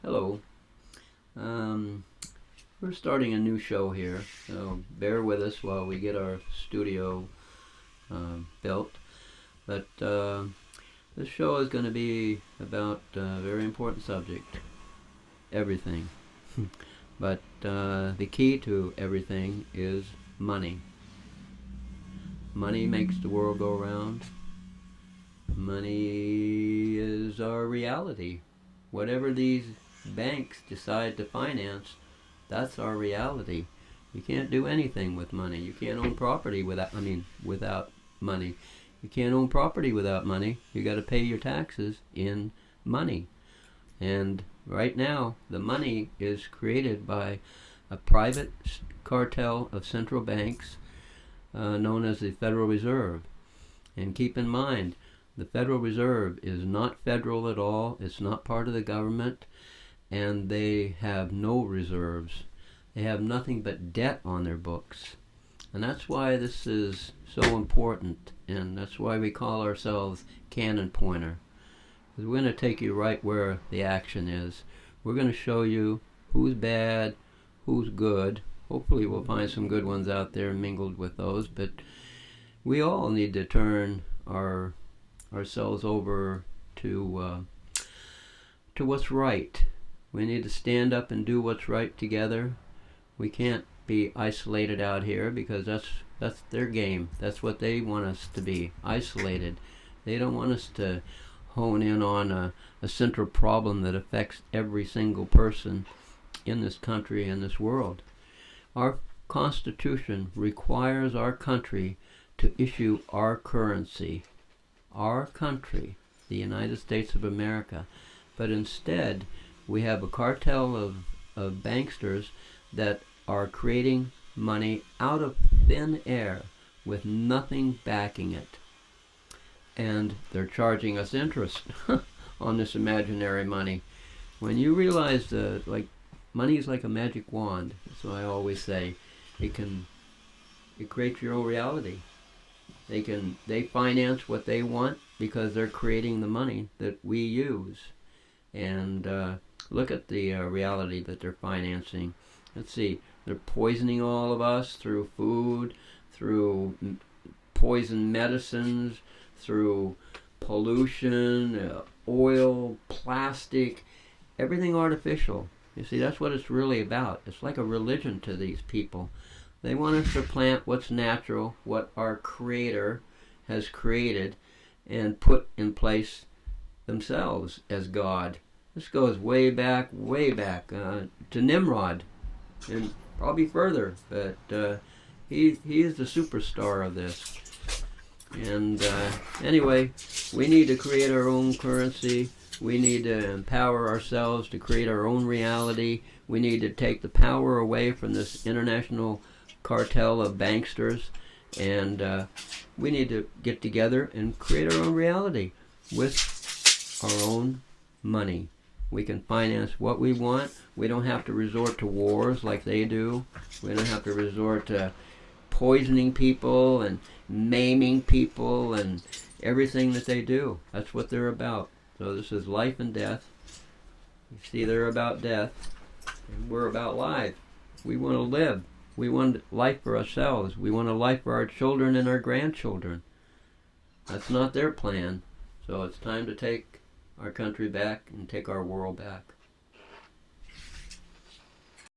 Hello. Um, we're starting a new show here, so bear with us while we get our studio built. But this show is going to be about a very important subject, everything. But the key to everything is money. Money makes the world go round. Money is our reality. Whatever these banks decide to finance, that's our reality. You can't do anything with money. You can't own property without money. You can't own property without money. You got to pay your taxes in money. And right now, the money is created by a private cartel of central banks known as the Federal Reserve. And keep in mind, the Federal Reserve is not federal at all. It's not part of the government, and they have no reserves. They have nothing but debt on their books. And that's why this is so important, and that's why we call ourselves Cannon Pointer. Because we're going to take you right where the action is. We're going to show you who's bad, who's good. Hopefully we'll find some good ones out there mingled with those, but we all need to turn ourselves over to what's right. We need to stand up and do what's right together. We can't be isolated out here because that's their game. That's what they want us to be, isolated. They don't want us to hone in on a central problem that affects every single person in this country and this world. Our Constitution requires our country to issue our currency, our country, the United States of America. But instead, we have a cartel of banksters that are creating money out of thin air with nothing backing it. And they're charging us interest on this imaginary money. When you realize money is like a magic wand, so I always say, it creates your own reality. They finance what they want because they're creating the money that we use. And look at the reality that they're financing. Let's see, they're poisoning all of us through food, through poison medicines, through pollution, oil, plastic, everything artificial. You see, that's what it's really about. It's like a religion to these people. They want us to plant what's natural, what our Creator has created and put in place themselves as God. This goes way back to Nimrod, and probably further. But he is the superstar of this. And anyway, we need to create our own currency. We need to empower ourselves to create our own reality. We need to take the power away from this international cartel of banksters, and we need to get together and create our own reality with our own money. We can finance what we want. We don't have to resort to wars like they do. We don't have to resort to poisoning people and maiming people and everything that they do. That's what they're about. So this is life and death. You see, they're about death, and we're about life. We want to live. We want life for ourselves. We want a life for our children and our grandchildren. That's not their plan. So it's time to take our country back and take our world back.